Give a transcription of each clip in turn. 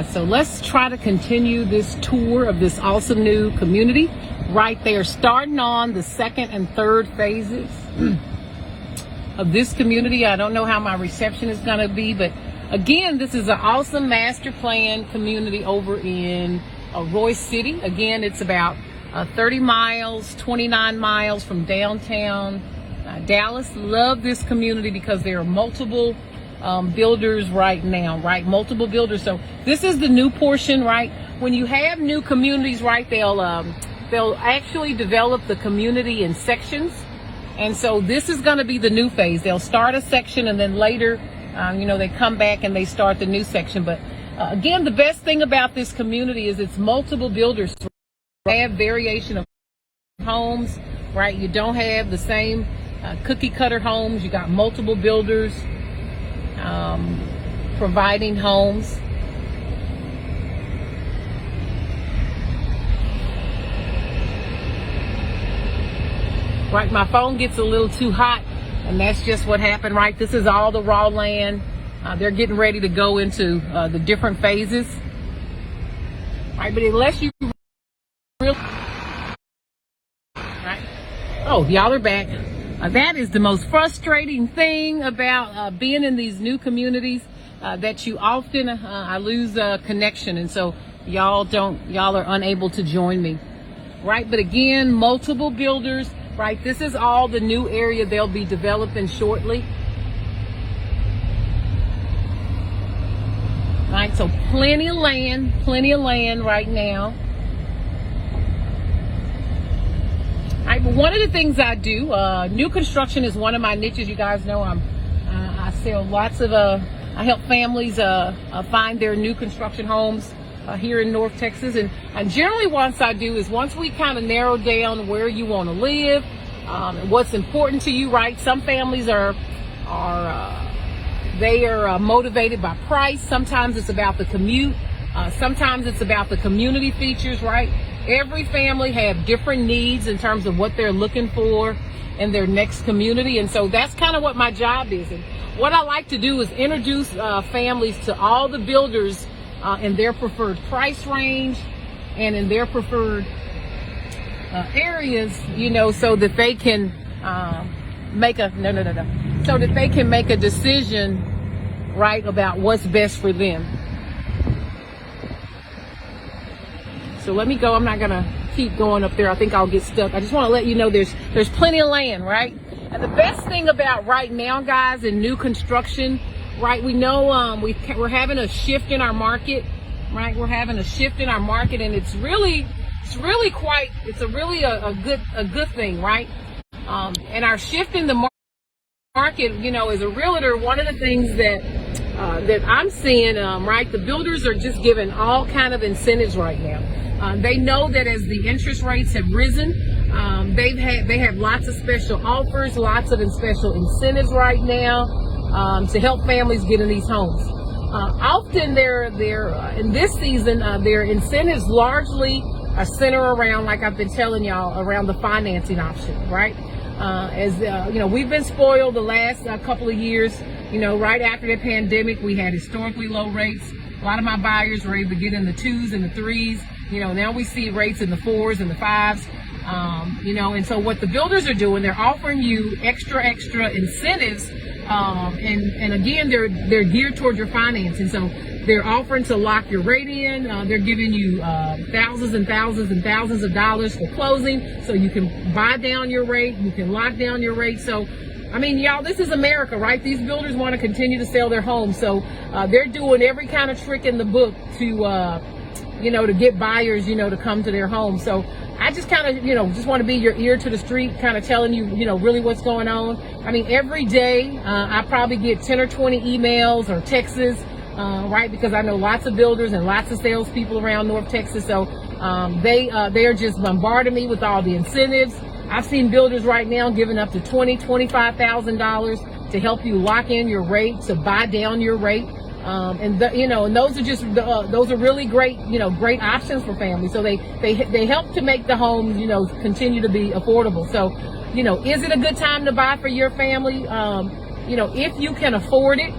guys, so let's try to continue this tour of this awesome new community. Right there, starting on the second and third phases of this community. I don't know how my reception is going to be, but again, this is an awesome master plan community over in Royce City. Again, it's about 30 miles, 29 miles from downtown Dallas. Love this community because there are multiple builders right now, right? Multiple builders. So this is the new portion, right? When you have new communities, right, they'll actually develop the community in sections. And so this is going to be the new phase. They'll start a section and then later, they come back and they start the new section. But again, the best thing about this community is it's multiple builders. They have variation of homes, right? You don't have the same cookie cutter homes. You got multiple builders providing homes. Right, my phone gets a little too hot, and that's just what happened, right? This is all the raw land. They're getting ready to go into the different phases. Right, but unless you really, right? Oh, y'all are back. That is the most frustrating thing about being in these new communities, that you often I lose connection, and so y'all are unable to join me, right? But again, multiple builders, right? This is all the new area they'll be developing shortly. Right, so plenty of land right now. All right, but one of the things I do, new construction is one of my niches. You guys know I sell lots of, I help families find their new construction homes here in North Texas. And generally once we kind of narrow down where you want to live, and what's important to you, right? Some families are motivated by price. Sometimes it's about the commute. Sometimes it's about the community features, right? Every family have different needs in terms of what they're looking for in their next community. And so that's kind of what my job is. And what I like to do is introduce families to all the builders in their preferred price range and in their preferred areas, so that they can so that they can make a decision, right, about what's best for them. So let me go. I'm not gonna keep going up there. I think I'll get stuck. I just want to let you know there's plenty of land, right? And the best thing about right now, guys, in new construction, right, we know we're having a shift in our market, right? We're having a shift in our market, and it's really a good thing, right? And our shift in the market, as a realtor, one of the things that I'm seeing, right, the builders are just giving all kind of incentives right now. They know that as the interest rates have risen, they have lots of special offers, lots of special incentives right now to help families get in these homes. Often they're in this season, their incentives largely are center around, like I've been telling y'all, around the financing option, right? We've been spoiled the last couple of years. Right after the pandemic, we had historically low rates. A lot of my buyers were able to get in the 2s and the 3s. Now we see rates in the 4s and the 5s. And so what the builders are doing, they're offering you extra incentives. And again, they're geared towards your financing. So they're offering to lock your rate in. They're giving you thousands and thousands and thousands of dollars for closing, so you can buy down your rate, you can lock down your rate. So, I mean, y'all, this is America, right? These builders want to continue to sell their homes, so they're doing every kind of trick in the book to get buyers, to come to their home. So I just kind of, just want to be your ear to the street, kind of telling you, really what's going on. I mean, every day I probably get 10 or 20 emails or texts, right? Because I know lots of builders and lots of salespeople around North Texas. So they are just bombarding me with all the incentives. I've seen builders right now giving up to $25,000 to help you lock in your rate, to buy down your rate. And those are just those are really great, great options for families. So they help to make the homes, continue to be affordable. So, is it a good time to buy for your family? If you can afford it,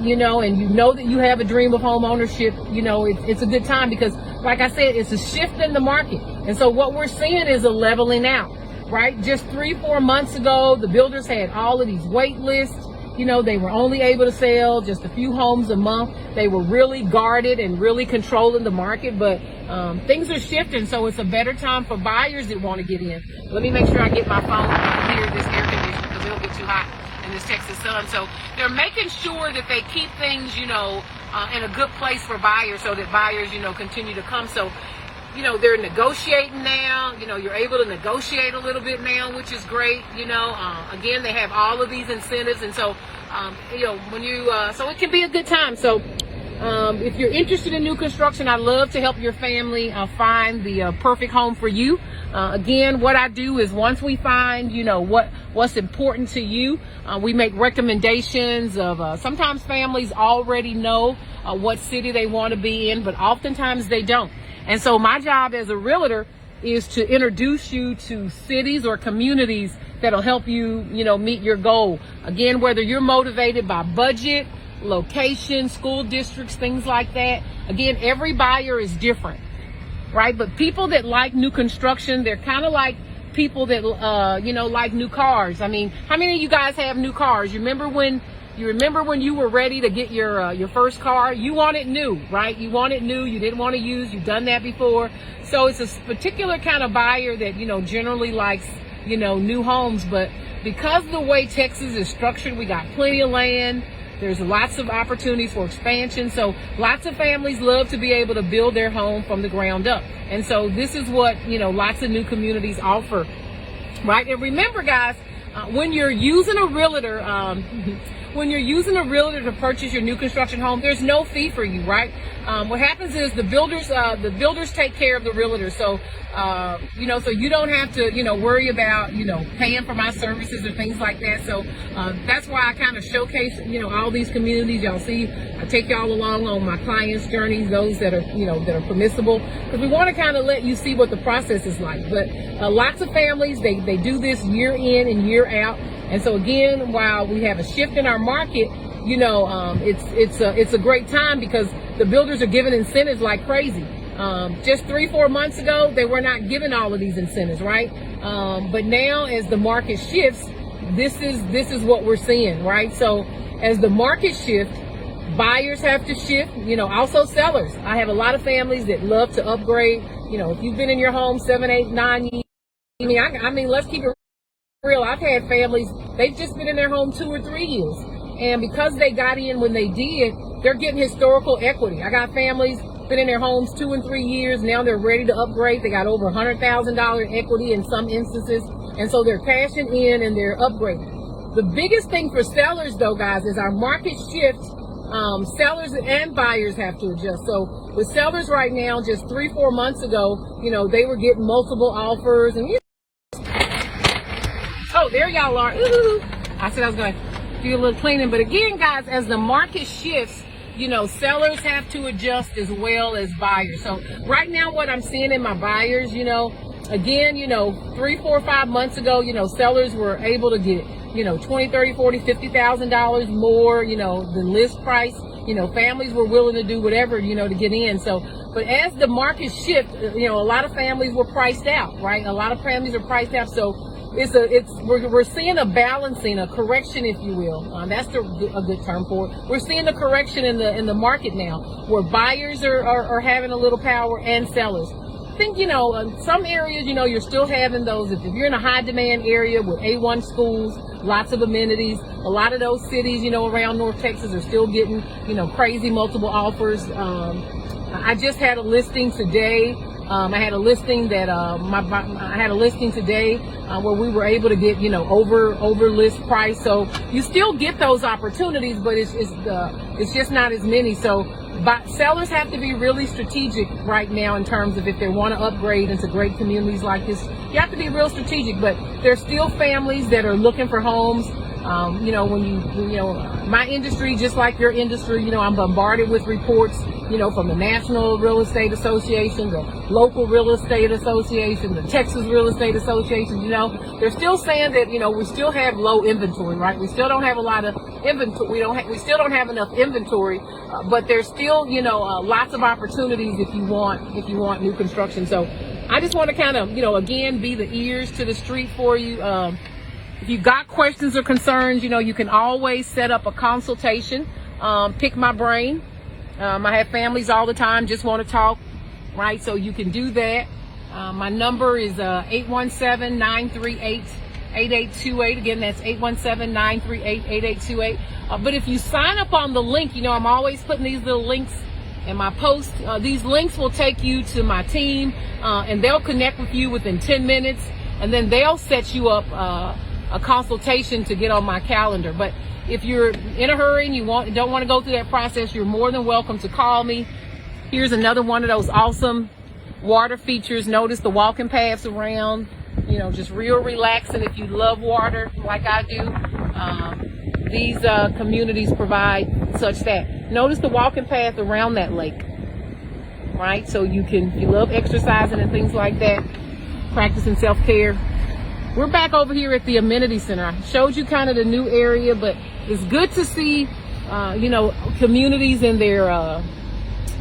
you know, and you know that you have a dream of home ownership, you know, it's a good time because, like I said, it's a shift in the market. And so what we're seeing is a leveling out, right? Just 3-4 months ago, the builders had all of these wait lists. You know, they were only able to sell just a few homes a month. They were really guarded and really controlling the market, but things are shifting, so it's a better time for buyers that want to get in. Let me make sure I get my phone here, this air conditioner, because it'll get too hot in this Texas sun. So they're making sure that they keep things, you know, in a good place for buyers so that buyers, you know, continue to come. So, you know, they're negotiating now. You know, you're able to negotiate a little bit now, which is great. You know, again, they have all of these incentives. And so, you know, when you, so it can be a good time. So if you're interested in new construction, I'd love to help your family find the perfect home for you. Again, what I do is once we find, you know, what's important to you, we make recommendations of, sometimes families already know what city they want to be in, but oftentimes they don't. And so my job as a realtor is to introduce you to cities or communities that'll help you, you know, meet your goal. Again, whether you're motivated by budget, location, school districts, things like that. Again, every buyer is different, right? But people that like new construction, they're kind of like people that, you know, like new cars. I mean, how many of you guys have new cars? You remember when you were ready to get your first car? You want it new, right? You want it new. You didn't want to use. You've done that before. So it's a particular kind of buyer that, you know, generally likes, you know, new homes. But because of the way Texas is structured, we got plenty of land. There's lots of opportunities for expansion. So lots of families love to be able to build their home from the ground up. And so this is what, you know, lots of new communities offer, right? And remember, guys, when you're using a realtor, to purchase your new construction home, there's no fee for you, right? What happens is the builders take care of the realtor. So, you know, so you don't have to, you know, worry about, you know, paying for my services or things like that. So, that's why I kind of showcase, you know, all these communities. Y'all see, I take y'all along on my clients' journeys, those that are, you know, that are permissible, because we want to kind of let you see what the process is like. But lots of families, they do this year in and year out. And so again, while we have a shift in our market, you know, it's a great time because the builders are giving incentives like crazy. Just 3-4 months ago, they were not giving all of these incentives, right? But now as the market shifts, this is what we're seeing, right? So as the market shifts, buyers have to shift, you know, also sellers. I have a lot of families that love to upgrade. You know, if you've been in your home 7, 8, 9 years, I mean, let's keep it real. I've had families, they've just been in their home 2 or 3 years. And because they got in when they did, they're getting historical equity. I got families been in their homes 2 and 3 years. Now they're ready to upgrade. They got over $100,000 equity in some instances. And so they're cashing in and they're upgrading. The biggest thing for sellers though, guys, is our market shifts. Sellers and buyers have to adjust. So with sellers right now, just 3-4 months ago, you know, they were getting multiple offers and, you know, oh, there y'all are. Ooh. I said I was going to do a little cleaning. But again, guys, as the market shifts, you know, sellers have to adjust as well as buyers. So right now what I'm seeing in my buyers, you know, again, you know, 3, 4, 5 months ago, you know, sellers were able to get, you know, $20,000, $30,000, $40,000, $50,000 more, you know, than list price. You know, families were willing to do whatever, you know, to get in. So, but as the market shift, you know, a lot of families were priced out, right? A lot of families are priced out. So we're seeing a balancing, a correction, if you will. That's a good term for it. We're seeing a correction in the market now, where buyers are having a little power and sellers. I think, you know, in some areas, you know, you're still having those. If you're in a high demand area with A1 schools, lots of amenities, a lot of those cities, you know, around North Texas are still getting, you know, crazy multiple offers. I just had a listing today. I had a listing that I had a listing today where we were able to get, you know, over list price. So you still get those opportunities, but it's just not as many. So sellers have to be really strategic right now in terms of if they want to upgrade into great communities like this. You have to be real strategic, but there's still families that are looking for homes. When my industry, just like your industry, I'm bombarded with reports, from the National Real Estate Association, the local Real Estate Association, the Texas Real Estate Association. They're still saying that, we still have low inventory, right? We still don't have a lot of inventory. We still don't have enough inventory, but there's still, lots of opportunities if you want new construction. So I just want to kind of, again, be the ears to the street for you. If you've got questions or concerns, you can always set up a consultation, pick my brain. I have families all the time just want to talk, right? So you can do that. My number is 817-938-8828. Again, that's 817-938-8828. But if you sign up on the link, I'm always putting these little links in my post. These links will take you to my team, and they'll connect with you within 10 minutes, and then they'll set you up a consultation to get on my calendar. But if you're in a hurry and don't want to go through that process, you're more than welcome to call me. Here's another one of those awesome water features. Notice the walking paths around, just real relaxing if you love water like I do. These communities provide such that. Notice the walking path around that lake, right? So if you love exercising and things like that, practicing self-care. We're back over here at the amenity center. I showed you kind of the new area, but it's good to see, communities in their,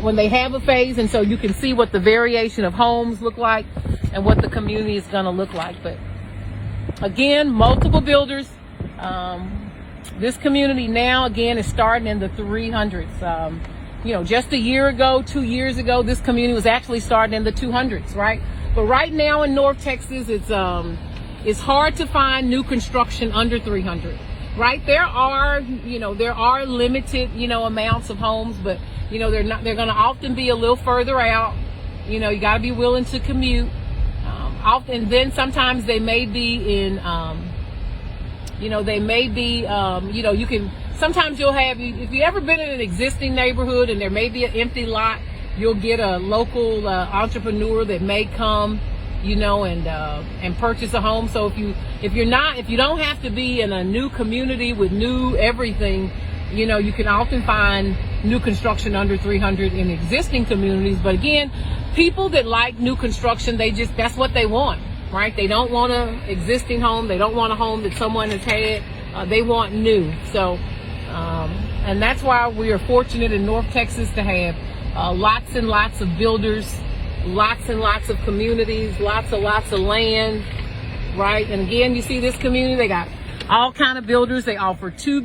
when they have a phase, and so you can see what the variation of homes look like and what the community is going to look like. But again, multiple builders. This community now, again, is starting in the 300s. Just a year ago, 2 years ago, this community was actually starting in the 200s, right? But right now in North Texas, it's hard to find new construction under 300, right? There are limited, amounts of homes, but, they're going to often be a little further out. You got to be willing to commute. Often, then sometimes they may be in, sometimes you'll have, if you've ever been in an existing neighborhood and there may be an empty lot, you'll get a local entrepreneur that may come, and purchase a home. So if you don't have to be in a new community with new everything, you can often find new construction under 300 in existing communities. But again, people that like new construction, that's what they want, right? They don't want an existing home. They don't want a home that someone has had. They want new. So, and that's why we are fortunate in North Texas to have lots and lots of builders, lots and lots of communities, lots of land, right? And again, you see this community, they got all kind of builders. They offer 2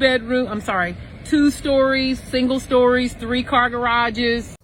stories, single stories, 3-car garages.